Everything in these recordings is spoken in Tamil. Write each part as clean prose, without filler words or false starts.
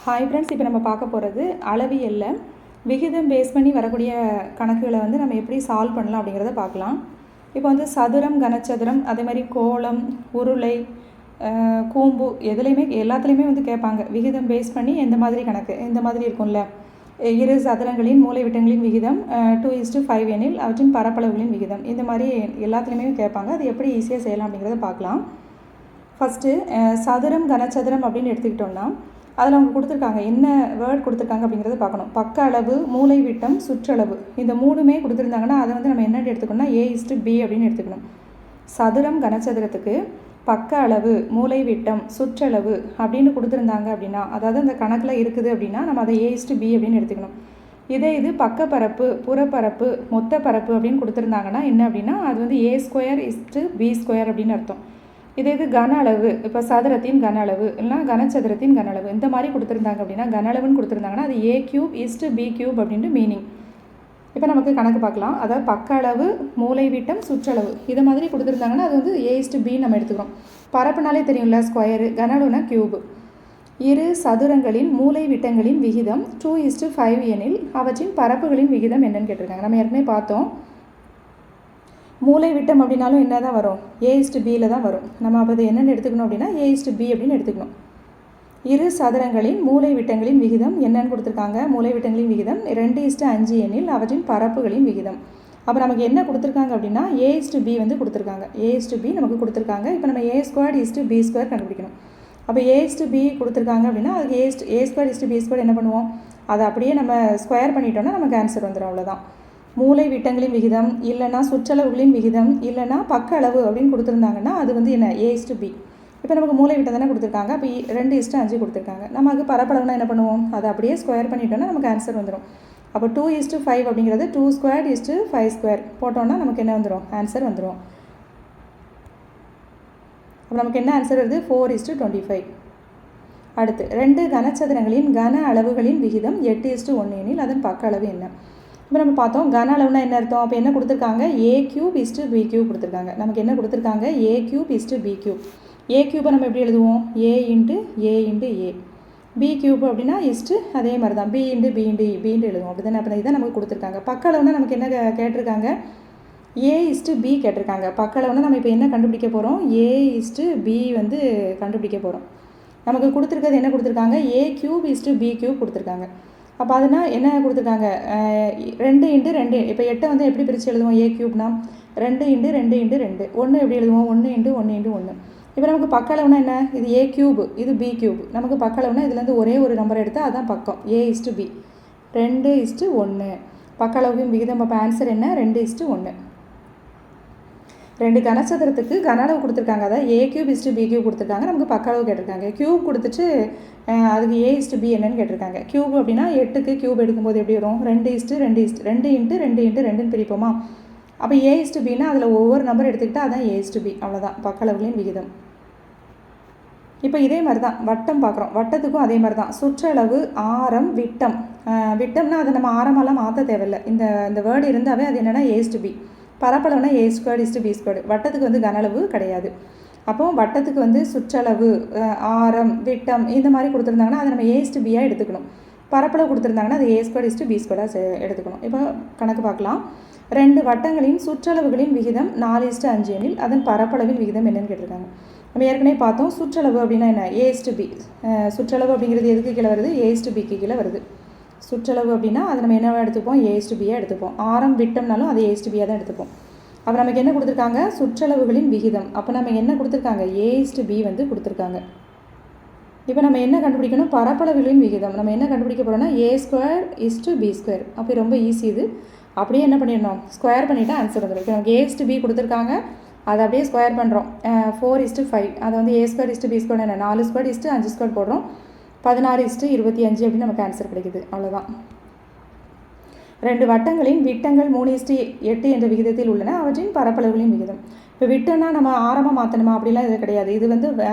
ஹாய் ஃப்ரெண்ட்ஸ், இப்போ நம்ம பார்க்க போகிறது அளவியலில் விகிதம் பேஸ் பண்ணி வரக்கூடிய கணக்குகளை வந்து நம்ம எப்படி சால்வ் பண்ணலாம் அப்படிங்கிறத பார்க்கலாம். இப்போ வந்து சதுரம், கனச்சதுரம், அதே மாதிரி கோலம், உருளை, கூம்பு எல்லாத்துலேயுமே வந்து கேட்பாங்க. விகிதம் பேஸ் பண்ணி எந்த மாதிரி கணக்கு இந்த மாதிரி இருக்கும்ல, இரு சதுரங்களின் மூலை விட்டங்களின் விகிதம் 2:5 எனில் அவற்றின் பரப்பளவுகளின் விகிதம், இந்த மாதிரி எல்லாத்துலேயுமே கேட்பாங்க. அது எப்படி ஈஸியாக செய்யலாம் அப்படிங்கிறத பார்க்கலாம். ஃபஸ்ட்டு சதுரம், கனச்சதுரம் அப்படின்னு எடுத்துக்கிட்டோம்னா அதில் அவங்க கொடுத்துருக்காங்க, என்ன வேர்ட் கொடுத்துருக்காங்க அப்படிங்கிறத பார்க்கணும். பக்க அளவு, மூலை விட்டம், சுற்றளவு, இந்த மூணுமே கொடுத்துருந்தாங்கன்னா அதை வந்து நம்ம என்ன எடுத்துக்கணும்னா A:B அப்படின்னு எடுத்துக்கணும். சதுரம், கனச்சதுரத்துக்கு பக்க அளவு, மூலை விட்டம், சுற்றளவு அப்படின்னு கொடுத்துருந்தாங்க அப்படின்னா, அதாவது அந்த கணக்கில் இருக்குது அப்படின்னா நம்ம அதை A:B அப்படின்னு எடுத்துக்கணும். இது பக்கப்பரப்பு, புறப்பரப்பு, மொத்த பரப்பு அப்படின்னு கொடுத்துருந்தாங்கன்னா என்ன அப்படின்னா அது வந்து A²:B² அப்படின்னு அர்த்தம். இது கன அளவு, இப்போ சதுரத்தின் கன அளவு இல்லைனா கனச்சதுரத்தின் கன அளவு இந்த மாதிரி கொடுத்துருந்தாங்க அப்படின்னா, கன அளவுன்னு கொடுத்துருந்தாங்கன்னா அது A3:B³ அப்படின்ட்டு மீனிங். இப்போ நமக்கு கணக்கு பார்க்கலாம். அதாவது பக்க அளவு, மூலை விட்டம், சுற்றளவு இது மாதிரி கொடுத்துருந்தாங்கன்னா அது வந்து A:B நம்ம எடுத்துக்கிறோம். பரப்புனாலே தெரியும்ல, ஸ்கொயரு, கன அளவுனா க்யூபு. இரு சதுரங்களின் மூலை விட்டங்களின் விகிதம் 2:5 எனில் அவற்றின் பரப்புகளின் விகிதம் என்னன்னு கேட்டிருக்காங்க. நம்ம ஏற்கனவே பார்த்தோம். மூலை விட்டம் அப்படின்னாலும் என்ன தான் வரும், A:Bயில் தான் வரும். நம்ம அப்போ அது என்னென்னு எடுத்துக்கணும் அப்படின்னா A:B அப்படின்னு எடுத்துக்கணும். இரு சதுரங்களின் மூலை விட்டங்களின் விகிதம் என்னன்னு கொடுத்துருக்காங்க. மூலை விட்டங்களின் விகிதம் 2:5 எனில் அவற்றின் பரப்புகளின் விகிதம். அப்போ நமக்கு என்ன கொடுத்துருக்காங்க அப்படின்னா A:B வந்து கொடுத்துருக்காங்க. A:B நமக்கு கொடுத்துருக்காங்க. இப்போ நம்ம A²:B² கண்டுபிடிக்கணும். அப்போ A:B கொடுத்துருக்காங்க அப்படின்னா அதுக்கு A²:B² என்ன பண்ணுவோம், அதை அப்படியே நம்ம ஸ்கொயர் பண்ணிட்டோம்னா நமக்கு ஆன்சர் வந்துடும். அவ்வளோதான். மூலை விட்டங்களின் விகிதம் இல்லைனா சுற்றளவுகளின் விகிதம் இல்லைனா பக்க அளவு அப்படின்னு கொடுத்துருந்தாங்கன்னா அது வந்து என்ன A:B. இப்போ நமக்கு மூலை விட்டம் தானே கொடுத்துருக்காங்க. அப்போ 2:5 கொடுத்துருக்காங்க. நமக்கு பரப்பளவுனா என்ன பண்ணுவோம், அதை அப்படியே ஸ்கொயர் பண்ணிட்டோம்னா நமக்கு ஆன்சர் வந்துடும். அப்போ 2:5 அப்படிங்கிறது 2²:5² போட்டோம்னா நமக்கு என்ன வந்துடும், ஆன்சர் வந்துடும். அப்போ நமக்கு என்ன ஆன்சர் வருது, 4:25. அடுத்து 2 கனச்சதுரங்களின் கன அளவுகளின் விகிதம் 8:1 எனில் அதன் பக்க அளவு என்ன. இப்போ நம்ம பார்த்தோம் கன அளவுனா என்ன அர்த்தம். அப்போ என்ன கொடுத்துருக்காங்க, A3:B³ கொடுத்துருக்காங்க. நமக்கு என்ன கொடுத்துருக்காங்க, A3:B³. A³ நம்ம எப்படி எழுதுவோம், A:A:A. B³ அப்படின்னா அதே மாதிரி தான் B:B:B எழுதுவோம். அப்படி தானே. அப்போ இதான் நமக்கு கொடுத்துருக்காங்க. பக்க அளவுனா நமக்கு என்ன கேட்டிருக்காங்க, A:B கேட்டிருக்காங்க. பக்க அளவுனா நம்ம இப்போ என்ன கண்டுபிடிக்க போகிறோம், A:B வந்து கண்டுபிடிக்க போகிறோம். நமக்கு கொடுத்துருக்கிறது என்ன கொடுத்துருக்காங்க, A3:B³ கொடுத்துருக்காங்க. அப்போ அதுனா என்ன கொடுத்துருக்காங்க, 2:2. இப்போ 8 வந்து எப்படி பிரித்து எழுதுவோம், A3னா 2:2:2. 1 எப்படி எழுதுவோம், 1:1:1. இப்போ நமக்கு பக்க அளவுனா என்ன, இது A3, இது B3. நமக்கு பக்க அளவுனா இதுலேருந்து ஒரே ஒரு நம்பர் எடுத்தால் அதுதான் பக்கம், A:B. 2:1 பக்க அளவுக்கு விகிதம். அப்போ ஆன்சர் என்ன, 2:1. 2 கனச்சதுரத்துக்கு கன அளவு கொடுத்துருக்காங்க. அதாவது A3:B³ கொடுத்துருக்காங்க. நமக்கு பக்க அளவு கேட்டிருக்காங்க. க்யூப் கொடுத்துட்டு அதுக்கு A:B என்னன்னு கேட்டிருக்காங்க. க்யூப் அப்படின்னா 8க்கு க்யூப் எடுக்கும்போது எப்படி வரும், 2:2:2 பிரிப்போமா. அப்போ A:Bனா அதில் ஒவ்வொரு நம்பர் எடுத்துக்கிட்டால் அதான் A:B. அவ்வளோதான் பக்க அளவுகளின் விகிதம். இப்போ இதே மாதிரி தான் வட்டம் பார்க்குறோம். வட்டத்துக்கும் அதே மாதிரி தான். சுற்றளவு, ஆரம், விட்டம். விட்டம்னா அதை நம்ம ஆரமெல்லாம் மாற்ற தேவையில்லை. இந்த வேர்டு இருந்தாவே அது என்னென்னா A:B. பரப்பளவுனா A²:B². வட்டத்துக்கு வந்து கன அளவு கிடையாது. அப்போது வட்டத்துக்கு வந்து சுற்றளவு, ஆரம், விட்டம் இந்த மாதிரி கொடுத்துருந்தாங்கன்னா அதை நம்ம A:Bயாக எடுத்துக்கணும். பரப்பளவு கொடுத்துருந்தாங்கன்னா அது A²:B² எடுத்துக்கணும். இப்போ கணக்கு பார்க்கலாம். 2 வட்டங்களின் சுற்றளவுகளின் விகிதம் 4:5 எனில் அதன் பரப்பளவின் விகிதம் என்னன்னு கேட்டிருக்காங்க. நம்ம ஏற்கனவே பார்த்தோம். சுற்றளவு அப்படின்னா என்ன, A:B. சுற்றளவு அப்படிங்கிறது எதுக்கு கீழே வருது, A:Bக்கு கீழே வருது. சுற்றளவு அப்படின்னா அதை நம்ம என்னவா எடுத்துப்போம், A:Bயாக எடுத்துப்போம். ஆரம், விட்டம்னாலும் அதை A:Bயாக தான் எடுத்துப்போம். அப்போ நமக்கு என்ன கொடுத்துருக்காங்க, சுற்றளவுகளின் விகிதம். அப்போ நம்ம என்ன கொடுத்துருக்காங்க, A:B வந்து கொடுத்துருக்காங்க. இப்போ நம்ம என்ன கண்டுபிடிக்கணும், பரப்பளவுகளின் விகிதம். நம்ம என்ன கண்டுபிடிக்க போகிறோம்னா A²:B². அப்போ ரொம்ப ஈஸி இது. அப்படியே என்ன பண்ணிடணும், ஸ்கொயர் பண்ணிவிட்டு ஆன்சர் வந்துடும். இப்போ நமக்கு A:B கொடுத்துருக்காங்க, அதை அப்படியே ஸ்கொயர் பண்ணுறோம். 4:5 அதை வந்து A²:B² என்ன 4²:5² போடுறோம். 16:25 அப்படின்னு நமக்கு ஆன்சர் கிடைக்குது. அவ்வளோதான். 2 வட்டங்களின் விட்டங்கள் 3:8 என்ற விகிதத்தில் உள்ளன. அவற்றின் பரப்பளவுகளின் விகிதம். இப்போ விட்டம்னா நம்ம ஆரமாக மாற்றணுமா அப்படிலாம் இது கிடையாது. இது வந்து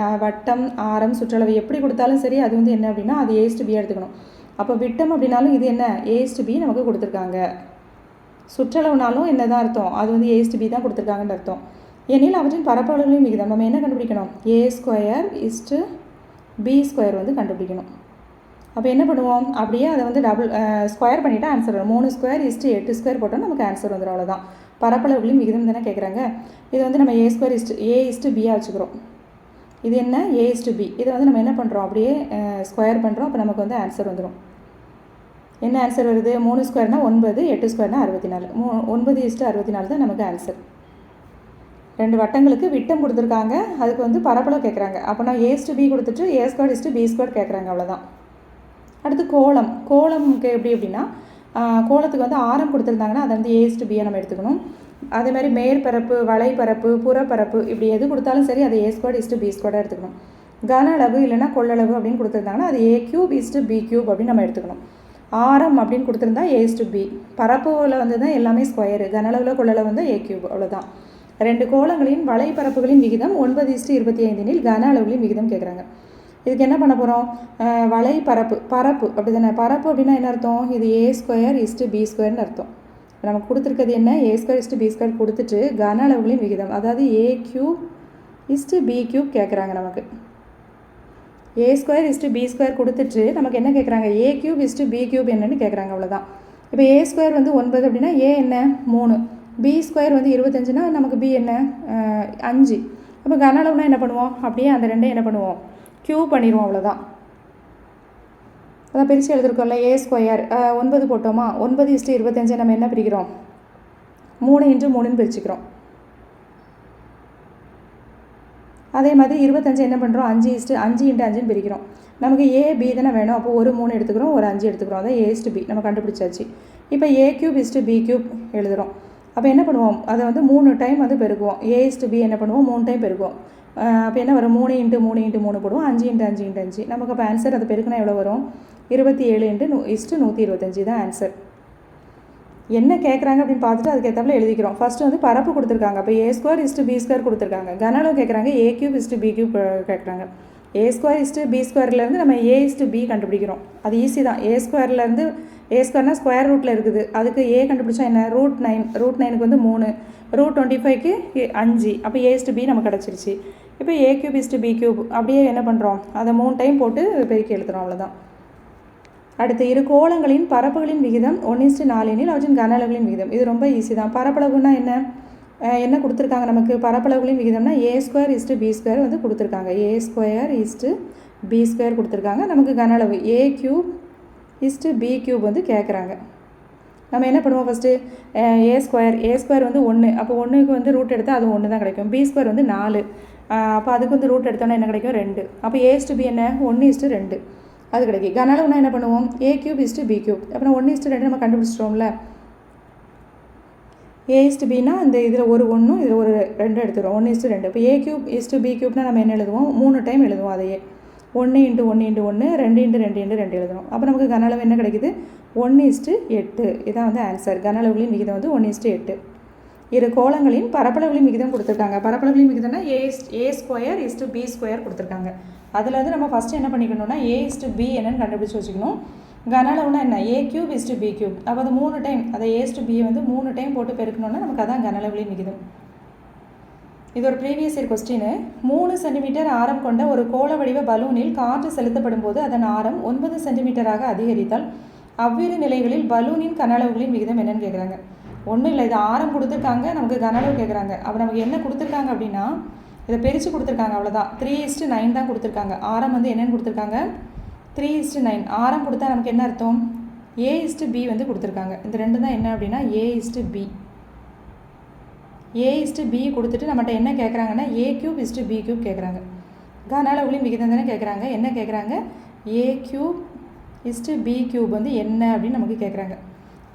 வட்டம், ஆரம், சுற்றளவு எப்படி கொடுத்தாலும் சரி அது வந்து என்ன அப்படின்னா அது A:B எடுத்துக்கணும். அப்போ விட்டம் அப்படின்னாலும் இது என்ன A:B நமக்கு கொடுத்துருக்காங்க. சுற்றளவுனாலும் என்ன தான் அர்த்தம், அது வந்து A:B தான் கொடுத்துருக்காங்கன்னு அர்த்தம். எனில் அவற்றின் பரப்பளவுகளின் விகிதம் நம்ம என்ன கண்டுபிடிக்கணும், A²:B² வந்து கண்டுபிடிக்கணும். அப்போ என்ன பண்ணுவோம், அப்படியே அதை வந்து ஸ்கொயர் பண்ணிவிட்டு ஆன்சர் வரும். 3 ஸ்கொயர் இஸ்ட்டு 8 ஸ்கொயர் போட்டால் நமக்கு ஆன்சர் வந்துடும். அவ்வளோதான். பரப்பளவுகளின் விகிதம் தானே கேட்குறாங்க. இது வந்து நம்ம ஏ இஸ்ட்டு பியாக வச்சுக்கிறோம். இது என்ன, ஏ இஸ்ட்டு பி. இதை வந்து நம்ம என்ன பண்ணுறோம், அப்படியே ஸ்கொயர் பண்ணுறோம். அப்போ நமக்கு வந்து ஆன்சர் வந்துடும். என்ன ஆன்சர் வருது, 3 ஸ்கொயர்னால் 9, 8 ஸ்கொயர்னால் 64. 9:64 தான் நமக்கு ஆன்சர். 2 வட்டங்களுக்கு விட்டம் கொடுத்துருக்காங்க, அதுக்கு வந்து பரப்பளவு கேட்குறாங்க. அப்போனா ஏ இஸ்ட்டு பி கொடுத்துட்டு ஏ ஸ்கொயர் இஸ்ட்டு பி ஸ்கொயர் கேட்குறாங்க. அவ்வளோதான். அடுத்து கோலம்க்கு எப்படி அப்படின்னா, கோலத்துக்கு வந்து ஆரம் கொடுத்துருந்தாங்கன்னா அதை வந்து ஏ இஸ்ட்டு பியை நம்ம எடுத்துக்கணும். அதேமாதிரி மேற்பரப்பு, வலைப்பரப்பு, புறப்பரப்பு இப்படி எது கொடுத்தாலும் சரி அதை ஏ ஸ்கொயர் இஸ்ட்டு பி ஸ்கொயராக எடுத்துக்கணும். கன அளவு இல்லைனா கொள்ளளவு அப்படின்னு கொடுத்துருந்தாங்கன்னா அது ஏ கியூப் இஸ்ட்டு பி கியூப் அப்படின்னு நம்ம எடுத்துக்கணும். ஆரம் அப்படின்னு கொடுத்துருந்தா ஏ இஸ்ட்டு பி. பரப்புவில் வந்து தான் எல்லாமே ஸ்கொயரு. கன அளவில் கொள்ளளவு வந்து ஏ கியூப். அவ்வளோதான். 2 கோலங்களின் வலைப்பரப்புகளின் விகிதம் 9:25 கன அளவுகளின் விகிதம் கேட்குறாங்க. இதுக்கு என்ன பண்ண போகிறோம், பரப்பு அப்படி தானே. பரப்பு அப்படின்னா என்ன அர்த்தம், இது ஏ ஸ்கொயர் இஸ்ட்டு பி ஸ்கொயர்னு அர்த்தம். நமக்கு கொடுத்துருக்கிறது என்ன, ஏ ஸ்கொயர் இஸ்ட்டு பி ஸ்கொயர் கொடுத்துட்டு கன அளவுகளின் விகிதம், அதாவது ஏ கியூப் இஸ்ட்டு பி கியூப் கேட்குறாங்க. நமக்கு ஏ ஸ்கொயர் இஸ்ட்டு பி ஸ்கொயர் கொடுத்துட்டு நமக்கு என்ன கேட்குறாங்க, A cube is to B cube என்னன்னு கேட்குறாங்க. அவ்வளோதான். இப்போ ஏ ஸ்கொயர் வந்து 9 அப்படின்னா ஏ என்ன 3, பி ஸ்கொயர் வந்து 25னா நமக்கு பி என்ன 5. அப்போ கன அளவுனா என்ன பண்ணுவோம், அப்படியே அந்த ரெண்டையும் என்ன பண்ணுவோம், கியூப் பண்ணிடுவோம். அவ்வளோதான். அதான் பிரித்து எழுதிருக்கோம்ல, ஏ ஸ்கொயர் 9 போட்டோமா, 9:25 நம்ம என்ன பிரிக்கிறோம், 3x3ன்னு பிரிச்சுக்கிறோம். அதே மாதிரி 25 என்ன பண்ணுறோம், 5:5ன்னு பிரிக்கிறோம். நமக்கு ஏ பி தானே வேணும். அப்போ ஒரு 3 எடுத்துக்கிறோம், ஒரு 5 எடுத்துக்கிறோம். அதான் ஏ இஸ்ட்டு பி நம்ம கண்டுபிடிச்சாச்சு. இப்போ ஏ கியூப் இஸ்ட்டு பி கியூப் எழுதுகிறோம். அப்போ என்ன பண்ணுவோம், அதை வந்து 3 டைம் வந்து பெருக்குவோம். ஏ இஸ்ட்டு பி என்ன பண்ணுவோம், 3 டைம் பெருக்குவோம். அப்போ என்ன வரும், 3x3 போடுவோம், 5x5. நமக்கு அப்போ ஆன்சர் அதை பெருக்குனா எவ்வளோ வரும், 27:125 தான் ஆன்சர். என்ன கேட்குறாங்க அப்படின்னு பார்த்துட்டு அதுக்கேற்றாப்புல எழுதிக்கிறோம். ஃபஸ்ட்டு வந்து பரப்பு கொடுத்துருக்காங்க. அப்போ ஏ ஸ்கொயர் இஸ்ட்டு பி ஸ்கொயர் கொடுத்துருக்காங்க. கன அளவு கேட்குறாங்க, A cube is to B cube கேட்குறாங்க. ஏ ஸ்கொயர் இஸ்ட்டு பி ஸ்கொயர்லேருந்து நம்ம ஏ இஸ்ட்டு பி கண்டுபிடிக்கிறோம். அது ஈஸி தான். ஏ ஸ்கொயர்னால் ஸ்கொயர் ரூட்டில் இருக்குது. அதுக்கு ஏ கண்டுபிடிச்சா என்ன, √9க்கு வந்து 3, √25க்கு 5. அப்போ ஏ இஸ்ட்டு பி நமக்கு கிடச்சிருச்சு. இப்போ ஏ கியூப் இஸ்ட்டு பி கியூப் அப்படியே என்ன பண்ணுறோம், அதை 3 டைம் போட்டு பெருக்கி எழுதுகிறோம். அவ்வளோதான். அடுத்து இரு கோளங்களின் பரப்புகளின் விகிதம் 1:4 எனில் அவற்றின் கன அளவுகளின் விகிதம். இது ரொம்ப ஈஸி தான். பரப்பளவுன்னா என்ன கொடுத்துருக்காங்க நமக்கு, பரப்பளவுகளின் விகிதம்னா ஏ ஸ்கொயர் இஸ்ட்டு பி ஸ்கொயர் வந்து கொடுத்துருக்காங்க. ஏ ஸ்கொயர் இஸ்ட்டு பி ஸ்கொயர் கொடுத்துருக்காங்க. நமக்கு கன அளவு ஏ கியூப் இஸ்ட்டு பி கியூப் வந்து கேட்குறாங்க. நம்ம என்ன பண்ணுவோம், ஃபஸ்ட்டு ஏ ஸ்கொயர் வந்து 1. அப்போ 1க்கு வந்து ரூட் எடுத்தால் அது 1 தான் கிடைக்கும். பி ஸ்கொயர் வந்து 4. அப்போ அதுக்கு வந்து ரூட் எடுத்தோன்னா என்ன கிடைக்கும், 2. அப்போ ஏ இஸ்ட்டு பி என்ன 1:2 அது கிடைக்கும். கன அளவுனா என்ன பண்ணுவோம், ஏ கியூப் இஸ்ட்டு பி கியூப். அப்புறம் 1:2 நம்ம கண்டுபிடிச்சிட்டோம்ல. ஏ இஸ்ட்டு பின்னா இந்த இதில் ஒரு 1 இதில் ஒரு 2 எடுத்துக்கிறோம். 1:2. இப்போ ஏ கியூப் இஸ்ட்டு பி கியூப்னா நம்ம என்ன எழுதுவோம், 3 டைம் எழுதுவோம். அதையே 1x1x1 2x2x2 எழுதுவோம். அப்போ நமக்கு கன அளவு என்ன கிடைக்குது, 1:8. இதான் வந்து ஆன்சர். கன அளவுகளின் விகிதம் வந்து 1:8. இரு கோளங்களின் பரப்பளவுகளின் விகிதம் கொடுத்துருக்காங்க. பரப்பளவுகளின் விகிதம்னா ஏ ஸ்கொயர் இஸ்ட்டு பி ஸ்கொயர் கொடுத்துருக்காங்க. அதில் வந்து நம்ம ஃபஸ்ட்டு என்ன பண்ணிக்கணும்னா ஏ இஸ்ட்டு பி என்னன்னு கண்டுபிடிச்சி வச்சுக்கணும். கன அளவுனா என்ன, ஏ கியூப் இஸ்ட்டு பி கியூப். அப்போ அது 3 டைம், அதை ஏ இஸ்ட்டு பியை வந்து 3 டைம் போட்டு பெருக்கணும்னா நமக்கு அதான் கன அளவுகளின் விகிதம். இது ஒரு ப்ரீவியஸ் இயர் கொஸ்டின். 3 சென்டிமீட்டர் ஆரம் கொண்ட ஒரு கோள வடிவ பலூனில் காற்று செலுத்தப்படும் போது அதன் ஆரம் 9 சென்டிமீட்டராக அதிகரித்தால் அவ்விரு நிலைகளில் பலூனின் கன அளவுகளின் விகிதம் என்னன்னு கேட்குறாங்க. ஒன்றும் இல்லை, இது ஆரம் கொடுத்துருக்காங்க, நமக்கு கன அளவு கேட்குறாங்க. அப்போ நமக்கு என்ன கொடுத்துருக்காங்க அப்படின்னா இதை பிரித்து கொடுத்துருக்காங்க. அவ்வளோதான். 3:9 தான் கொடுத்துருக்காங்க. ஆரம் வந்து என்னென்னு கொடுத்துருக்காங்க, 3:9. ஆரம் கொடுத்தா நமக்கு என்ன அர்த்தம், ஏ இஸ்ட்டு பி வந்து கொடுத்துருக்காங்க. இந்த 2 தான் என்ன அப்படின்னா A is to B. A is to B கொடுத்துட்டு நம்மகிட்ட என்ன கேட்குறாங்கன்னா A cube is to B cube கேட்குறாங்க. கன அளவுகளின் விகிதம் தானே கேட்குறாங்க. என்ன கேட்குறாங்க, A cube is to B cube வந்து என்ன அப்படின்னு நமக்கு கேட்குறாங்க.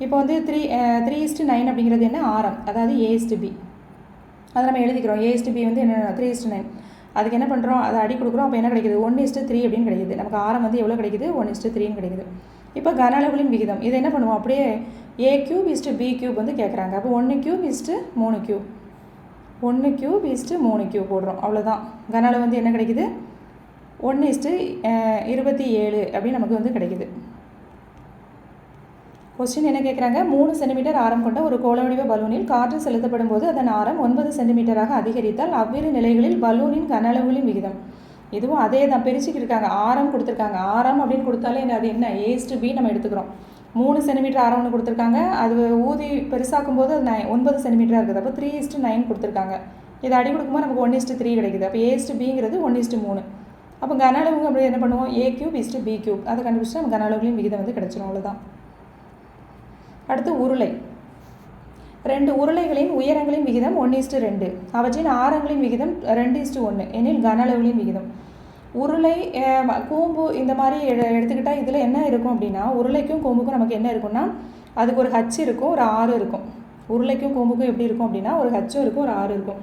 இப்போ வந்து 3:9 அப்படிங்கிறது என்ன, ஆரம், அதாவது ஏ இஸ்ட்டு பி. அதை நம்ம எழுதிக்கிறோம். ஏ இஸ்ட்டு பி வந்து என்ன 3:9. அதுக்கு என்ன பண்ணுறோம், அதை அடி கொடுக்குறோம். அப்போ என்ன கிடைக்குது, 1:3 அப்படின்னு கிடைக்குது. நமக்கு ஆரம் வந்து எவ்வளோ கிடைக்குது, 1:3ன்னு கிடைக்குது. இப்போ கன அளவுகளின் விகிதம் இதை என்ன பண்ணுவோம், அப்படியே ஏ கியூப் இஸ்ட்டு பி கியூப் வந்து கேட்குறாங்க. அப்போ 1 cube is to 3 cube, 1 cube is to 3 cube போடுறோம். அவ்வளோதான். கன அளவு வந்து என்ன கிடைக்குது, 1:27 அப்படின்னு நமக்கு வந்து கிடைக்குது. கொஸ்டின் என்ன கேட்குறாங்க, 3 சென்டிமீட்டர் ஆரம் கொண்ட ஒரு கோள வடிவ பலூனில் காற்று செலுத்தப்படும் போது அதன் ஆரம் 9 சென்டிமீட்டராக அதிகரித்தால் அவ்விரு நிலைகளில் பலூனின் கன அளவுகளின் விகிதம். இதுவும் அதே தான் பிரிச்சுக்கிட்டு இருக்காங்க. ஆரம் கொடுத்துருக்காங்க. ஆரம் அப்படின்னு கொடுத்தாலே அது என்ன A/B நம்ம எடுத்துக்கிறோம். 3 சென்டிமீட்டர் ஆரம் ஒன்று கொடுத்துருக்காங்க. அது ஊதி பெருசாக்கும் போது அது 9 சென்டிமீட்டராக இருக்குது. அப்போ 3:9 கொடுத்துருக்காங்க. இதை அடி கொடுக்கும்போது நமக்கு 1:3 கிடைக்குது. அப்போ A/Bங்கிறது 1:3. அப்போ கன அளவுங்க அப்படி என்ன பண்ணுவோம், A3:B3 அதை கண்டுபிடிச்சா நம்ம கன அளவுகளின் விகிதம் வந்து கிடச்சிரும். அவ்வளோதான். அடுத்து உருளை. 2 உருளைகளின் உயரங்களின் விகிதம் 1:2. அவற்றின் ஆரங்களின் விகிதம் 2:1 எனில் கன அளவுகளின் விகிதம். உருளை, கூம்பு இந்த மாதிரி எடுத்துக்கிட்டால் இதில் என்ன இருக்கும் அப்படின்னா, உருளைக்கும் கூம்புக்கும் நமக்கு என்ன இருக்குன்னா, அதுக்கு ஒரு H இருக்கும், ஒரு R இருக்கும். உருளைக்கும் கூம்புக்கும் எப்படி இருக்கும் அப்படின்னா, ஒரு H இருக்கும், ஒரு R இருக்கும்.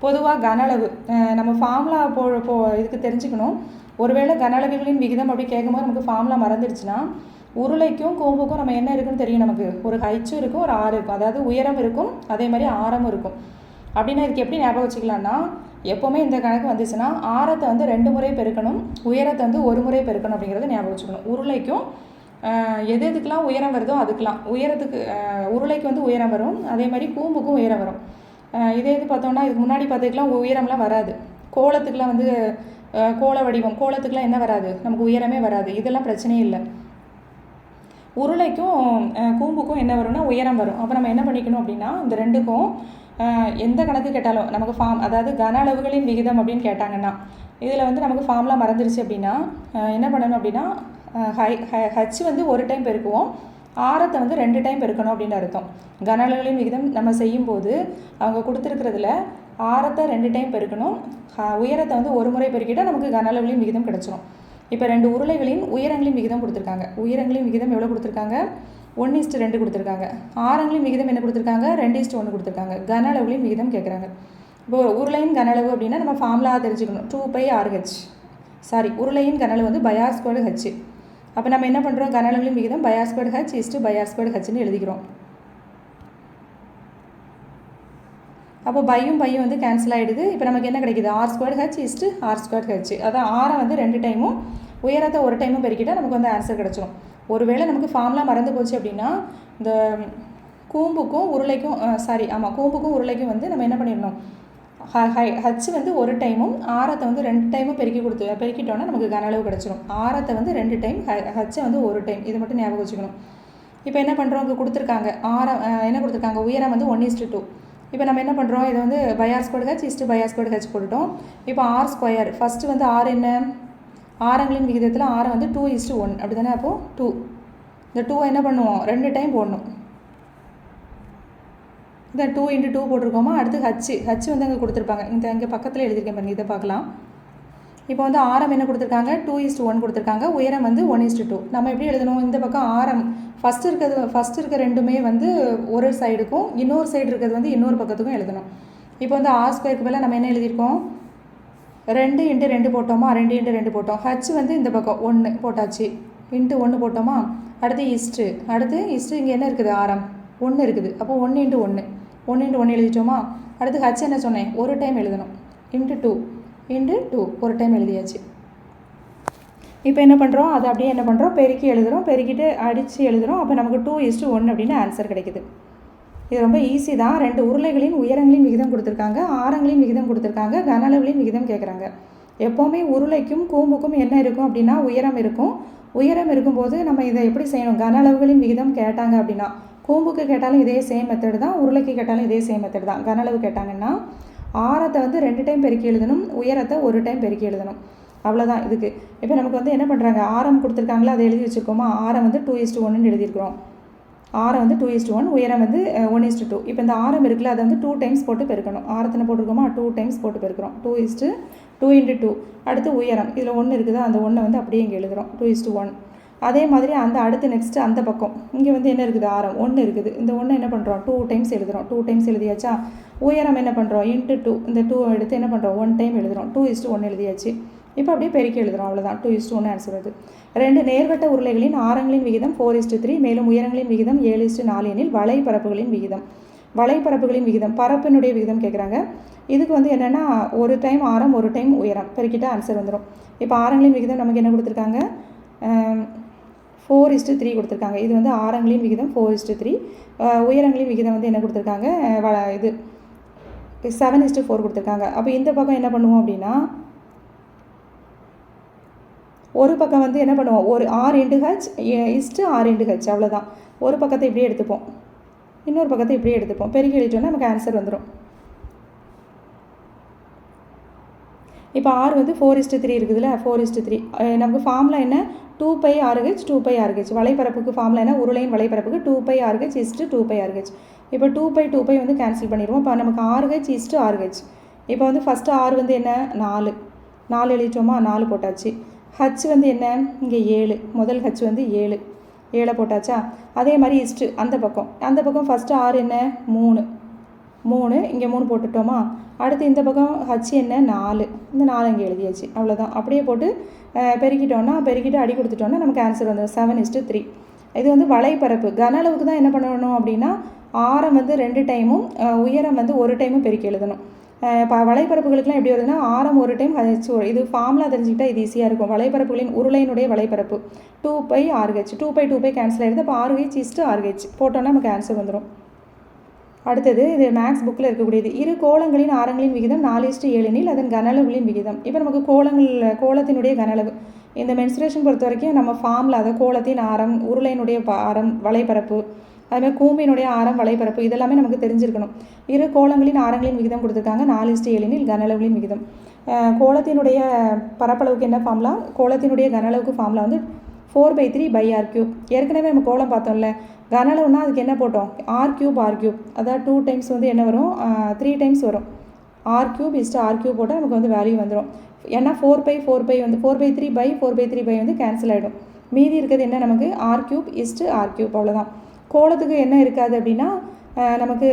பொதுவாக கன அளவு நம்ம ஃபார்முலா இதுக்கு தெரிஞ்சுக்கணும். ஒருவேளை கன அளவுகளின் விகிதம் அப்படி கேட்கும்போது நமக்கு ஃபார்முலா மறந்துடுச்சுன்னா, உருளைக்கும் கூம்புக்கும் நம்ம என்ன இருக்குன்னு தெரியும். நமக்கு ஒரு H இருக்கும், ஒரு R இருக்கும். அதாவது உயரம் இருக்கும், அதே மாதிரி ஆரமும் இருக்கும். அப்படின்னா இதுக்கு எப்படி ஞாபகம் வச்சுக்கலாம்னா, எப்போவுமே இந்த கணக்கு வந்துச்சுன்னா ஆரத்தை வந்து 2 முறை பெருக்கணும், உயரத்தை வந்து 1 முறை பெருக்கணும் அப்படிங்கிறத ஞாபகம் வச்சுக்கணும். உருளைக்கும் எதுக்கெலாம் உயரம் வருதோ அதுக்கெலாம் உயரத்துக்கு உருளைக்கு வந்து உயரம் வரும், அதே மாதிரி கூம்புக்கும் உயரம் வரும். இதே பார்த்தோம்னா இதுக்கு முன்னாடி பார்த்துக்கலாம் உயரம்லாம் வராது. கோலத்துக்குலாம் வந்து கோல வடிவம் கோலத்துக்குலாம் என்ன வராது, நமக்கு உயரமே வராது. இதெல்லாம் பிரச்சனையே இல்லை. உருளைக்கும் கூம்புக்கும் என்ன வரும்னா உயரம் வரும். அப்போ நம்ம என்ன பண்ணிக்கணும் அப்படின்னா, இந்த ரெண்டுக்கும் எந்த கணக்கு கேட்டாலும் நமக்கு அதாவது கன அளவுகளின் விகிதம் அப்படின்னு கேட்டாங்கன்னா, இதில் வந்து நமக்கு ஃபார்முலா மறந்துருச்சு அப்படின்னா என்ன பண்ணணும் அப்படின்னா, H வந்து ஒரு டைம் பெருக்குவோம், ஆரத்தை வந்து 2 டைம் பெருக்கணும் அப்படின்னு அர்த்தம். கன அளவுகளின் விகிதம் நம்ம செய்யும்போது அவங்க கொடுத்துருக்கிறதுல ஆரத்தை 2 டைம் பெருக்கணும், உயரத்தை வந்து 1 முறை பெருக்கிட்டால் நமக்கு கன அளவுகளின் விகிதம் கிடச்சிரும். இப்போ 2 உருளைகளின் உயரங்களின் விகிதம் கொடுத்துருக்காங்க. உயரங்களின் விகிதம் எவ்வளோ கொடுத்துருக்காங்க, 1:2 கொடுத்துருக்காங்க. ஆரங்களின் விகிதம் என்ன கொடுத்துருக்காங்க, 2:1 கொடுத்துருக்காங்க. கன அளவுகளின் விகிதம் கேட்குறாங்க. இப்போ உருளையின் கன அளவு அப்படின்னா நம்ம ஃபார்முலா தெரிஞ்சுக்கணும், 2πRH. உருளையின் கன அளவு வந்து πr²h. அப்போ நம்ம என்ன பண்ணுறோம், கன அளவுகளின் விகிதம் πr²h/πr²hன்னு எழுதிக்கிறோம். அப்போ பையும் வந்து கேன்சல் ஆகிடுது. இப்போ நமக்கு என்ன கிடைக்குது, r²h/r²h. அதான் ஆரம் வந்து 2 டைமும் உயரத்தை 1 டைமும் பெருக்கிட்டால் நமக்கு வந்து ஆன்சர் கிடச்சிரும். ஒருவேளை நமக்கு ஃபார்முலா மறந்து போச்சு அப்படின்னா, இந்த கூம்புக்கும் உருளைக்கும் கூம்புக்கும் உருளைக்கும் வந்து நம்ம என்ன பண்ணிடணும், H வந்து 1 டைமும் ஆரத்தை வந்து 2 டைமும் பெருக்கிட்டோன்னா நமக்கு கன அளவு கிடச்சிரும். ஆரத்தை வந்து 2 டைம், H வந்து 1 டைம். இதை மட்டும் ஞாபகம் வச்சுக்கணும். இப்போ என்ன பண்ணுறோம், இங்கே கொடுத்துருக்காங்க ஆரம் என்ன கொடுத்துருக்காங்க, உயரம் வந்து 1:2. இப்போ நம்ம என்ன பண்ணுறோம், இதை வந்து πr²h/πr²h போட்டுட்டோம். இப்போ r², ஃபஸ்ட்டு வந்து r என்ன, ஆரங்களின் விகிதத்தில் ஆரம் வந்து 2:1 அப்படி தானே. அப்போது 2, இந்த 2 என்ன பண்ணுவோம், 2 டைம் போடணும். இந்த 2 × 2 போட்டிருக்கோமா. அடுத்து H வந்து அங்கே கொடுத்துருப்பாங்க, இங்கே பக்கத்தில் எழுதியிருக்கேன் பாருங்கள், இதை பார்க்கலாம். இப்போ வந்து ஆரம் என்ன கொடுத்துருக்காங்க, 2:1 கொடுத்துருக்காங்க, உயரம் வந்து 1:2. நம்ம எப்படி எழுதணும், இந்த பக்கம் ஆரம் ஃபஸ்ட்டு இருக்க ரெண்டுமே வந்து ஒரு சைடுக்கும், இன்னொரு சைடு இருக்கிறது வந்து இன்னொரு பக்கத்துக்கும் எழுதணும். இப்போ வந்து r²க்கு பதிலாக நம்ம என்ன எழுதியிருக்கோம், 2 × 2 போட்டோமா, 2 × 2 போட்டோம். H வந்து இந்த பக்கம் 1 போட்டாச்சு, × 1 போட்டோமா. அடுத்து இஸ்ட்டு இங்கே என்ன இருக்குது, ஆரம் 1 இருக்குது. அப்போ 1 × 1 எழுதிட்டோமா. அடுத்து H என்ன சொன்னேன், ஒரு டைம் எழுதணும், × 2 ஒரு டைம் எழுதியாச்சு. இப்போ என்ன பண்ணுறோம், அதை அப்படியே என்ன பண்ணுறோம், பெருக்கி எழுதுகிறோம், பெருக்கிட்டு அடித்து எழுதுகிறோம். அப்போ நமக்கு 2:1 அப்படின்னு ஆன்சர் கிடைக்குது. இது ரொம்ப ஈஸி தான். 2 உருளைகளின் உயரங்களின் விகிதம் கொடுத்துருக்காங்க, ஆரங்களின் விகிதம் கொடுத்துருக்காங்க, கன அளவுகளின் விகிதம் கேட்குறாங்க. எப்போவுமே உருளைக்கும் கூம்புக்கும் என்ன இருக்கும் அப்படின்னா உயரம் இருக்கும். உயரம் இருக்கும்போது நம்ம இதை எப்படி செய்யணும், கன அளவுகளின் விகிதம் கேட்டாங்க அப்படின்னா, கூம்புக்கு கேட்டாலும் இதே சேம் மெத்தட் தான், உருளைக்கு கேட்டாலும் இதே சேம் மெத்தட் தான். கன அளவு கேட்டாங்கன்னா ஆரத்தை வந்து 2 டைம் பெருக்கி எழுதணும், உயரத்தை 1 டைம் பெருக்கி எழுதணும். அவ்வளோதான் இதுக்கு. இப்போ நமக்கு வந்து என்ன பண்ணுறாங்க, ஆரம் கொடுத்துருக்காங்களா, அதை எழுதி வச்சுருக்கோமா. ஆரம் வந்து 2:1 எழுதியிருக்கிறோம். ஆரம் வந்து 2:1, உயரம் வந்து 1:2. இப்போ இந்த ஆரம் இருக்குல்ல, அதை வந்து 2 டைம்ஸ் போட்டு பெருக்கணும். ஆரத்தினை போட்டிருக்கோமா, 2 டைம்ஸ் போட்டு பெருக்கிறோம். 2 × 2. அடுத்து உயரம், இதில் 1 இருக்குதா, அந்த 1 வந்து அப்படியே இங்கே எழுதுகிறோம், 2:1. அதே மாதிரி அந்த அடுத்து நெக்ஸ்ட்டு அந்த பக்கம் இங்கே வந்து என்ன இருக்குது, ஆரம் 1 இருக்குது. இந்த 1 என்ன பண்ணுறோம், 2 டைம்ஸ் எழுதுகிறோம். 2 டைம்ஸ் எழுதியாச்சா. உயரம் என்ன பண்ணுறோம், × 2. இந்த 2 எடுத்து என்ன பண்ணுறோம், 1 டைம் எழுதுகிறோம். 2:1 எழுதியாச்சு. இப்போ அப்படியே பெருக்கி எழுதுகிறோம். அவ்வளோதான், 2:1 ஆன்சர் வருது. 2 நேர்வட்ட உருளைகளின் ஆரங்களின் விகிதம் 4:3, மேலும் உயரங்களின் விகிதம் 7:4 எனில் வலைப்பரப்புகளின் விகிதம் பரப்பினுடைய விகிதம் கேட்குறாங்க. இதுக்கு வந்து என்னென்னா, ஒரு டைம் ஆரம், ஒரு டைம் உயரம் பெருக்கிட்ட ஆன்சர் வந்துடும். இப்போ ஆரங்களின் விகிதம் நமக்கு என்ன கொடுத்துருக்காங்க, 4:3 கொடுத்துருக்காங்க. இது வந்து ஆரங்களின் விகிதம் 4:3, உயரங்களின் விகிதம் வந்து என்ன கொடுத்துருக்காங்க, இது 7:4 கொடுத்துருக்காங்க. அப்போ இந்த பக்கம் என்ன பண்ணுவோம் அப்படின்னா, ஒரு பக்கம் வந்து என்ன பண்ணுவோம், ஒரு R × H R × H அவ்வளோதான். ஒரு பக்கத்தை இப்படியே எடுத்துப்போம், இன்னொரு பக்கத்தை இப்படியே எடுத்துப்போம், பெருக்கி எழுதிட்டோன்னா நமக்கு ஆன்சர் வந்துடும். இப்போ R வந்து 4:3 இருக்குதுல்ல, 4:3 நமக்கு ஃபார்முலா என்ன, 2πRH 2πRH. வலைப்பரப்புக்கு ஃபார்முலா என்ன, உருளையின் வலைப்பரப்புக்கு 2πRH 2πRH. இப்போ 2π வந்து கேன்சல் பண்ணிடுவோம். இப்போ நமக்கு RH RH. இப்போ வந்து ஃபஸ்ட்டு R வந்து என்ன, 4 எழுதிட்டோமா, 4 போட்டாச்சு. H வந்து என்ன, இங்கே 7, முதல் H வந்து 7 போட்டாச்சா. அதே மாதிரி அந்த பக்கம் ஃபஸ்ட்டு R என்ன, 3 இங்கே 3 போட்டுட்டோமா. அடுத்து இந்த பக்கம் H என்ன, 4, இந்த 4 இங்கே எழுதியாச்சு, அவ்வளோதான். அப்படியே போட்டு பெருக்கிட்டு அடி கொடுத்துட்டோன்னா நமக்கு ஆன்சர் வந்துடும் 7:3. இது வந்து வலைப்பரப்பு. கன அளவுக்கு தான் என்ன பண்ணணும் அப்படின்னா, ஆரம் வந்து 2 டைமும் உயரம் வந்து 1 டைமும் பெருக்கி எழுதணும். இப்போ வலைப்பரப்புகளுக்குலாம் எப்படி வருதுன்னா, ஆரம் 1 டைம் H இது ஃபார்முலா தெரிஞ்சுக்கிட்டால் இது ஈஸியாக இருக்கும். வலைப்பரப்புகளின் உருளையினுடைய வலைப்பரப்பு 2πRH. 2π கேன்சல் ஆகிடுது. இப்போ RH RH போட்டோன்னா நமக்கு ஆன்சர் வந்துடும். அடுத்தது இது மேக்ஸ் புக்கில் இருக்கக்கூடியது. இரு கோளங்களின் ஆரங்களின் விகிதம் 4:7 அதன் கன அளவுகளின் விகிதம். இப்போ நமக்கு கோளத்தினுடைய கன அளவு இந்த மென்சுரேஷன் பொறுத்த வரைக்கும் நம்ம ஃபார்முலா, அதை கோளத்தின் ஆரம், உருளையினுடைய ஆரம், வலைப்பரப்பு, அதுமாதிரி கூம்பினுடைய ஆரம், வலைப்பரப்பு, இதெல்லாமே நமக்கு தெரிஞ்சிருக்கணும். இரு கோளங்களின் ஆரங்களின் விகிதம் கொடுத்துருக்காங்க 4:7 கன அளவுகளின் விகிதம். கோளத்தினுடைய பரப்பளவுக்கு என்ன ஃபார்முலா, கோளத்தினுடைய கன அளவுக்கு ஃபார்முலா வந்து 4/3/r3. ஏற்கனவே நம்ம கோளம் பார்த்தோம்ல, கன அளவுனா அதுக்கு என்ன போட்டோம், r3 அதாவது 2 டைம்ஸ் வந்து என்ன வரும், 3 டைம்ஸ் வரும். r3 போட்டால் நமக்கு வந்து வேல்யூ வந்துடும். ஏன்னா 4π வந்து 4/3/4/3 வந்து கேன்சல் ஆகிடும். மீதி இருக்கிறது என்ன, நமக்கு r3 அவ்வளோதான். கோளத்துக்கு என்ன இருக்காது அப்படின்னா, நமக்கு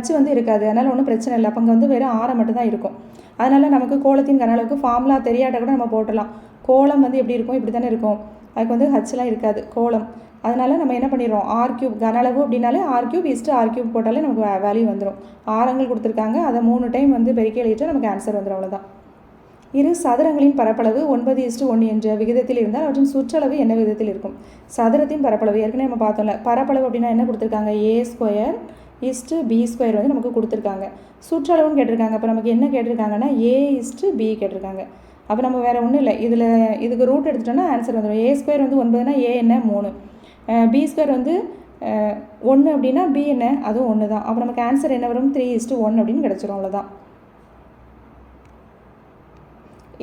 H வந்து இருக்காது, அதனால் ஒன்றும் பிரச்சனை இல்லை. அப்போ அங்கே வந்து வெறும் ஆரம் மட்டும்தான் இருக்கும். அதனால் நமக்கு கோளத்தின் கன அளவுக்கு ஃபார்முலா தெரியாட்ட கூட நம்ம போட்டலாம். கோளம் வந்து எப்படி இருக்கும், இப்படி தானே இருக்கும், அதுக்கு வந்து ஹச்லாம் இருக்காது கோளம். அதனால் நம்ம என்ன பண்ணிடுறோம், r3 கன அளவு அப்படின்னாலே r3 போட்டாலே நமக்கு வேல்யூ வந்துடும். ஆரங்கள் கொடுத்துருக்காங்க, அதை 3 டைம் வந்து பெருக்கி எழுதிட்டு நமக்கு ஆன்சர் வந்துடும், அவ்வளோதான். இரு சதுரங்களின் பரப்பளவு 9:1 என்ற விகிதத்தில் இருந்தால் அவற்றின் சுற்றளவு என்ன விகிதத்தில் இருக்கும். சதுரத்தின் பரப்பளவு ஏற்கனவே நம்ம பார்த்தோம்ல, பரப்பளவு அப்படின்னா என்ன கொடுத்துருக்காங்க, a² b² வந்து நமக்கு கொடுத்துருக்காங்க. சுற்றளவுன்னு கேட்டிருக்காங்க. அப்போ நமக்கு என்ன கேட்டிருக்காங்கன்னா a/b கேட்டிருக்காங்க. அப்போ நம்ம வேறு ஒன்றும் இல்லை, இதுக்கு ரூட் எடுத்துட்டோன்னா ஆன்சர் வந்துடும். a² வந்து 9னா a என்ன 3, b² வந்து 1 அப்படின்னா b என்ன, அதுவும் 1 தான். அப்போ நமக்கு ஆன்சர் என்ன வரும், 3:1 அப்படின்னு கிடச்சிரும், அவ்வளோதான்.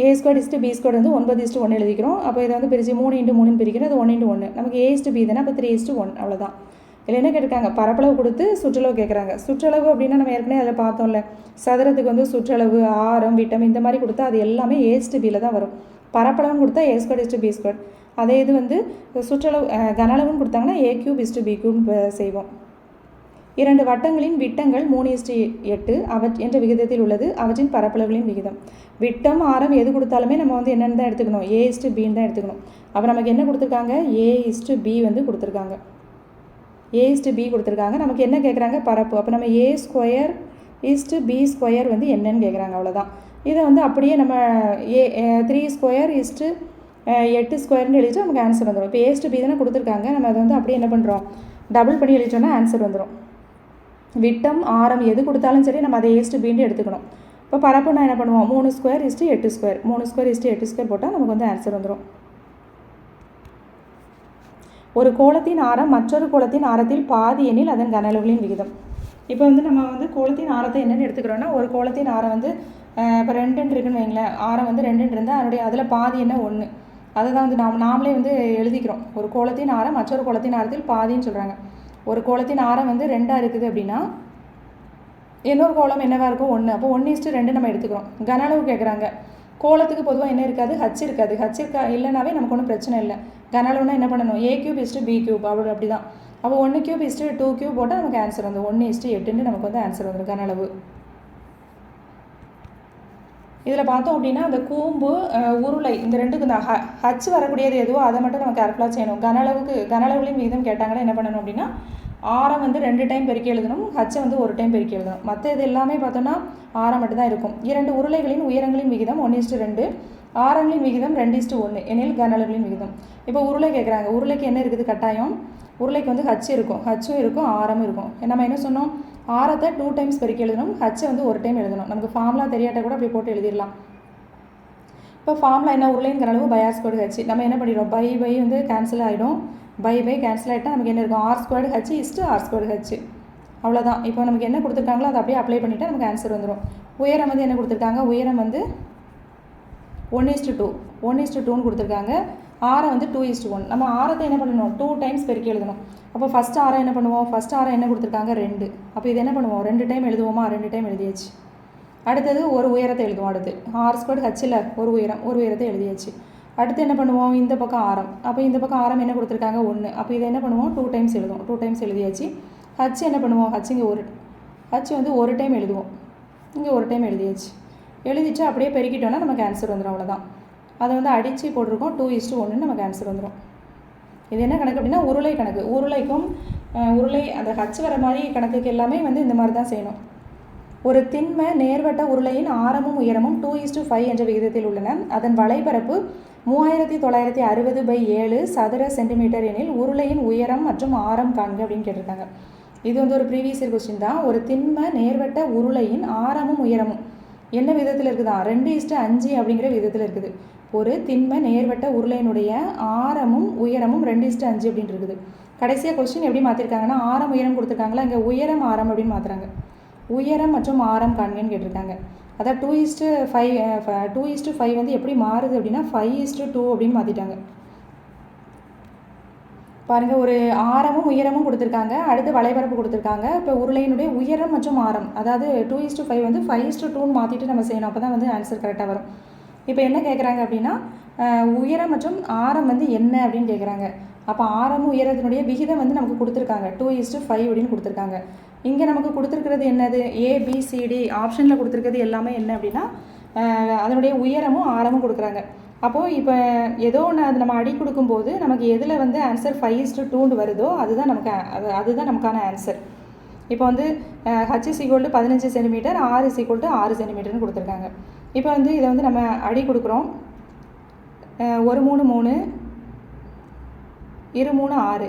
a² b² வந்து 9:1 எழுதிக்கிறோம். அப்போ இதை வந்து பிரித்து 3 × 3 பிரிக்கிறோம், அது 1 × 1. நமக்கு a/b தானே, அப்போ 3:1 அவ்வளோதான். இதில் என்ன கேட்டிருக்காங்க, பரப்பளவு கொடுத்து சுற்றளவு கேட்குறாங்க. சுற்றளவு அப்படின்னா நம்ம ஏற்கனவே அதில் பார்த்தோம்ல, சதுரத்துக்கு வந்து சுற்றளவு, ஆரம், விட்டம் இந்த மாதிரி கொடுத்தா அது எல்லாமே a/b தான் வரும். பரப்பளவுன்னு கொடுத்தா a² b². அதே இது வந்து சுற்றளவு கன அளவுன்னு கொடுத்தாங்கன்னா a³ b³ செய்வோம். 2 வட்டங்களின் விட்டங்கள் 3:8 என்ற விகிதத்தில் உள்ளது. அவற்றின் பரப்பளவுகளின் விகிதம். விட்டம், ஆரம் எது கொடுத்தாலுமே நம்ம வந்து என்னென்னு தான் எடுத்துக்கணும், a/bன்னு தான் எடுத்துக்கணும். அப்போ நமக்கு என்ன கொடுத்துருக்காங்க, a/b வந்து கொடுத்துருக்காங்க, a/b கொடுத்துருக்காங்க. நமக்கு என்ன கேட்குறாங்க, பரப்பு. அப்போ நம்ம a² b² வந்து என்னன்னு கேட்குறாங்க, அவ்வளோதான். இதை வந்து அப்படியே நம்ம 3² 8² எழுதிட்டு நமக்கு ஆன்சர் வந்துடும். இப்போ a/b தானே கொடுத்துருக்காங்க, நம்ம அதை வந்து அப்படியே என்ன பண்ணுறோம், டபுள் பண்ணி எழுதிட்டோன்னா ஆன்சர் வந்துடும். விட்டம், ஆரம் எது கொடுத்தாலும் சரி நம்ம அதை a/bன்னு எடுத்துக்கணும். இப்போ பரப்புனா என்ன பண்ணுவோம், 3² 8², 3² 8² போட்டால் நமக்கு வந்து ஆன்சர் வந்துடும். ஒரு கோளத்தின் ஆரம் மற்றொரு கோளத்தின் ஆரத்தில் பாதி எனில் அதன் கன அளவுகளின் விகிதம். இப்போ வந்து நம்ம வந்து கோளத்தின் ஆரத்தை என்னென்னு எடுத்துக்கிறோன்னா, ஒரு கோளத்தின் ஆரம் வந்து இப்போ 2 இருக்குன்னு வைங்களேன், ஆரம் வந்து 2 இருந்தால் அதில் பாதி என்ன 1, அதை தான் வந்து நாமளே வந்து எழுதிக்கிறோம். ஒரு கோளத்தின் ஆரம் மற்றொரு கோளத்தின் ஆரத்தில் பாதின்னு சொல்கிறாங்க. ஒரு கோளத்தின் ஆரம் வந்து 2 இருக்குது அப்படின்னா இன்னொரு கோளம் என்னவாக இருக்கும், 1. அப்போ 1:2 நம்ம எடுத்துக்கிறோம். கன அளவு கேட்குறாங்க. கோளத்துக்கு பொதுவாக என்ன இருக்காது, ஹச் இருக்காது. ஹச் இல்லைனாவே நமக்கு ஒன்றும் பிரச்சனை இல்லை. கன அளவுனா என்ன பண்ணணும், a³ b³ அப்படி தான். அப்போ 1³ 2³ போட்டால் நமக்கு ஆன்சர் வந்து 1:8 நமக்கு வந்து ஆன்சர் வந்துடும், கன அளவு. இதில் பார்த்தோம் அப்படின்னா அந்த கூம்பு, உருளை, இந்த ரெண்டுக்கு இந்த ஹச் வரக்கூடியது எதுவோ அதை மட்டும் நம்ம கேர்ஃபுல்லாக செய்யணும். கன அளவுலையும் விகிதம் கேட்டாங்கன்னா என்ன பண்ணணும் அப்படின்னா, ஆரம் வந்து 2 டைம் பெருக்கி எழுதணும், ஹச்சை வந்து 1 டைம் பெருக்கி எழுதணும். மற்ற இது எல்லாமே பார்த்தோன்னா ஆரம் மட்டும் தான் இருக்கும். 2 உருளைகளின் உயரங்களின் விகிதம் 1:2, ஆரங்களின் விகிதம் 2:1 எனில் கன அளவுகளின் விகிதம். இப்போ உருளை கேட்குறாங்க. உருளைக்கு என்ன இருக்குது கட்டாயம், உருளைக்கு வந்து ஹச் இருக்கும், ஹச்சும் இருக்கும், ஆரமும் இருக்கும். நம்ம என்ன சொன்னோம், ஆரத்தை 2 டைம்ஸ் பெருக்கி எழுதணும், ஹச்சை வந்து 1 டைம் எழுதணும். நமக்கு ஃபார்முலா தெரியாட்ட கூட அப்படி போட்டு எழுதிடலாம். இப்போ ஃபார்முலா என்ன, உருளைங்கிற அளவு பை ஆர் ஸ்கொயர்டு ஹெச். நம்ம என்ன பண்ணிடுறோம், பை வந்து கேன்சல் ஆகிடும். பை கேன்சல் ஆகிட்டால் நமக்கு என்ன இருக்கும், R squared H is to R squared H. அவ்வளோதான். இப்போ நமக்கு என்ன கொடுத்துருக்காங்களோ அதை அப்படியே அப்ளை பண்ணிவிட்டால் நமக்கு ஆன்சர் வந்துடும். உயரம் வந்து என்ன கொடுத்துருக்காங்க, உயரம் வந்து 1:2 1:2ன்னு கொடுத்துருக்காங்க. ஆரம் வந்து 2:1. நம்ம ஆரத்தை என்ன பண்ணணும், 2 டைம்ஸ் பெருக்கி எழுதணும். அப்போ ஃபஸ்ட் ஆரம் என்ன பண்ணுவோம், ஃபஸ்ட் ஆரம் என்ன கொடுத்துருக்காங்க 2. அப்போ இது என்ன பண்ணுவோம், 2 டைம் எழுதுவோமா, 2 டைம் எழுதியாச்சு. அடுத்தது ஒரு உயரத்தை எழுதுவோம். அடுத்து ஆர் ஸ்கொயர்டு ஹெச்சில் ஒரு உயரத்தை எழுதியாச்சு. அடுத்து என்ன பண்ணுவோம், இந்த பக்கம் ஆரம். அப்போ இந்த பக்கம் ஆரம் என்ன கொடுத்துருக்காங்க 1. அப்போ இதை என்ன பண்ணுவோம், 2 டைம்ஸ் எழுதுவோம். 2 டைம்ஸ் எழுதியாச்சு. ஹச் என்ன பண்ணுவோம், ஹச் இங்கே ஹச் வந்து ஒரு டைம் எழுதுவோம். இங்கே ஒரு டைம் எழுதியாச்சு. எழுதிச்சு அப்படியே பெருக்கிட்டோன்னா நமக்கு ஆன்சர் வந்துடும். அவ்வளோதான். அதை வந்து அடித்து போட்டிருக்கோம். 2:1 நமக்கு ஆன்சர் வந்துடும். இது என்ன கணக்கு அப்படின்னா உருளை கணக்கு. உருளைக்கும் உருளை அந்த ஹச் வர மாதிரி கணக்குக்கு எல்லாமே வந்து இந்த மாதிரி தான் செய்யணும். ஒரு திண்ம நேர்வட்ட உருளையின் ஆரமும் உயரமும் 2:5 என்ற விகிதத்தில் உள்ளன. அதன் வலைபரப்பு 3960/7 சதுர சென்டிமீட்டர் எனில் உருளையின் உயரம் மற்றும் ஆரம் காண்க அப்படின்னு கேட்டிருக்காங்க. இது வந்து ஒரு ப்ரீவியஸ் இயர் கொஸ்டின் தான். ஒரு திண்ம நேர்வட்ட உருளையின் ஆரமும் உயரமும் என்ன விதத்தில் இருக்குதா, 2:5 அப்படிங்கிற விதத்தில் இருக்குது. ஒரு திண்ம நேர்வட்ட உருளையினுடைய ஆரமும் உயரமும் 2:5 அப்படின்னு இருக்குது. கடைசியாக கொஸ்டின் எப்படி மாற்றிருக்காங்கன்னா, ஆரம் உயரம் கொடுத்துருக்காங்களா, இங்கே உயரம் ஆரம் அப்படின்னு மாற்றுறாங்க. உயரம் மற்றும் ஆரம் காண்கன்னு கேட்டிருக்காங்க. அதான் 2:5 வந்து எப்படி மாறுது அப்படின்னா 5:2 அப்படின்னு மாற்றிட்டாங்க. பாருங்கள், ஒரு ஆரமும் உயரமும் கொடுத்துருக்காங்க. அடுத்து வலைபரப்பு கொடுத்துருக்காங்க. இப்போ உருளையினுடைய உயரம் மற்றும் ஆரம், அதாவது 2:5 வந்து 5:2ன்னு மாற்றிட்டு நம்ம செய்யணும். அப்போ தான் வந்து ஆன்சர் கரெக்டாக வரும். இப்போ என்ன கேட்குறாங்க அப்படின்னா, உயரம் மற்றும் ஆரம் வந்து என்ன அப்படின்னு கேட்குறாங்க. அப்போ ஆரமும் உயரத்தினுடைய விகிதம் வந்து நமக்கு கொடுத்துருக்காங்க 2:5 அப்படின்னு கொடுத்துருக்காங்க. இங்கே நமக்கு கொடுத்துருக்கிறது என்னது, ABCD ஆப்ஷனில் கொடுத்துருக்கிறது எல்லாமே என்ன அப்படின்னா அதனுடைய உயரமும் ஆரமும் கொடுக்குறாங்க. அப்போது இப்போ ஏதோ ஒன்று அது நம்ம அடி கொடுக்கும்போது நமக்கு எதில் வந்து ஆன்சர் 5:2 வருதோ அதுதான் நமக்கான ஆன்சர். இப்போ வந்து H = 15 சென்டிமீட்டர், R = 6 சென்டிமீட்டர்னு கொடுத்துருக்காங்க. இப்போ வந்து இதை வந்து நம்ம அடி கொடுக்குறோம். 1 3 3 2 3 6.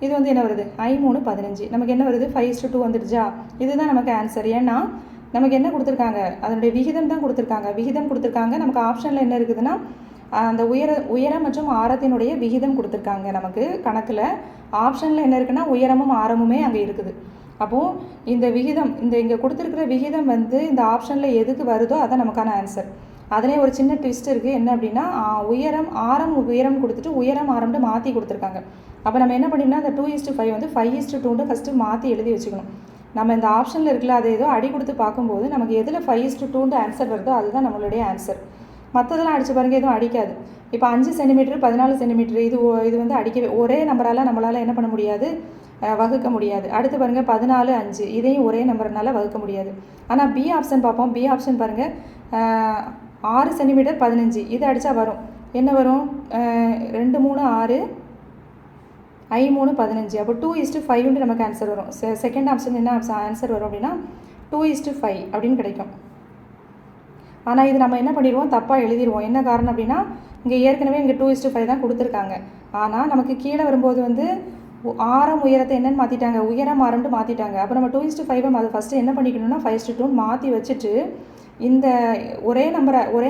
இது வந்து என்ன வருது, 5 3 15. நமக்கு என்ன வருது, 5:2 வந்துடுச்சா. இதுதான் நமக்கு ஆன்சர். ஏன்னா நமக்கு என்ன கொடுத்துருக்காங்க, அதனுடைய விகிதம் தான் கொடுத்துருக்காங்க. நமக்கு ஆப்ஷனில் என்ன இருக்குதுன்னா அந்த உயரம் மற்றும் ஆரத்தினுடைய விகிதம் கொடுத்துருக்காங்க. நமக்கு கணக்கில் ஆப்ஷனில் என்ன இருக்குன்னா உயரமும் ஆரமுமே அங்கே இருக்குது. அப்போது இந்த விகிதம், இங்கே கொடுத்துருக்கிற விகிதம் வந்து இந்த ஆப்ஷனில் எதுக்கு வருதோ அதான் நமக்கான ஆன்சர். அதிலே ஒரு சின்ன ட்விஸ்ட் இருக்குது. என்ன அப்படின்னா ஆரம் உயரம் கொடுத்துட்டு உயரம் ஆரம்னு மாற்றி கொடுத்துருக்காங்க. அப்போ நம்ம என்ன பண்ணிடணும், அந்த 2:5 வந்து 5:2 ஃபஸ்ட்டு மாற்றி எழுதி வச்சுக்கணும். நம்ம இந்த ஆப்ஷனில் இருக்குல்ல, அதை ஏதோ அடி கொடுத்து பார்க்கும்போது நமக்கு எதில் 5:2 ஆன்சர் வருதோ அதுதான் நம்மளுடைய ஆன்சர். மற்றதெல்லாம் அடித்து பாருங்கள், எதுவும் அடிக்காது. இப்போ 5 சென்டிமீட்டர் 14 சென்டிமீட்டர் இது வந்து அடிக்கவே ஒரே நம்பரால் நம்மளால் என்ன பண்ண முடியாது, வகுக்க முடியாது. அடுத்து பாருங்கள் 14 5, இதையும் ஒரே நம்பர்னால வகுக்க முடியாது. ஆனால் பி ஆப்ஷன் பார்ப்போம். பி ஆப்ஷன் பாருங்கள், 6 சென்டிமீட்டர் 15, இது அடித்தா வரும். என்ன வரும், 2 3 6 5 3 15. அப்போ 2:5 நமக்கு ஆன்சர் வரும். செகண்ட் ஆப்ஷன் என்ன ஆன்சர் வரும் அப்படின்னா 2:5 அப்படின்னு கிடைக்கும். ஆனால் இது நம்ம என்ன பண்ணிடுவோம், தப்பாக எழுதிடுவோம். என்ன காரணம் அப்படின்னா இங்கே ஏற்கனவே இங்கே 2:5 தான் கொடுத்துருக்காங்க. ஆனால் நமக்கு கீழே வரும்போது வந்து ஆரம் உயரத்தை என்னென்னு மாற்றிட்டாங்க, உயரம் ஆரம்னு மாற்றிட்டாங்க. அப்போ நம்ம 2:5 அது ஃபஸ்ட்டு என்ன பண்ணிக்கணும்னா 5:2 மாற்றி வச்சுட்டு இந்த ஒரே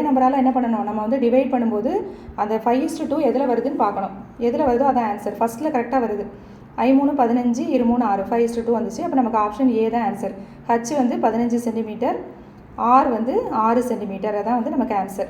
நம்பரால் என்ன பண்ணணும், நம்ம வந்து டிவைட் பண்ணும்போது அந்த 5:2 எதில் வருதுன்னு பார்க்கணும். எதில் வருதோ அதான் ஆன்சர். ஃபஸ்ட்டில் கரெக்டாக வருது. 5 3 15 2 3 6 5:2 வந்துச்சு. அப்போ நமக்கு ஆப்ஷன் ஏ தான் ஆன்சர். H வந்து 15 சென்டிமீட்டர், R வந்து 6 சென்டிமீட்டர். அதான் வந்து நமக்கு ஆன்சர்.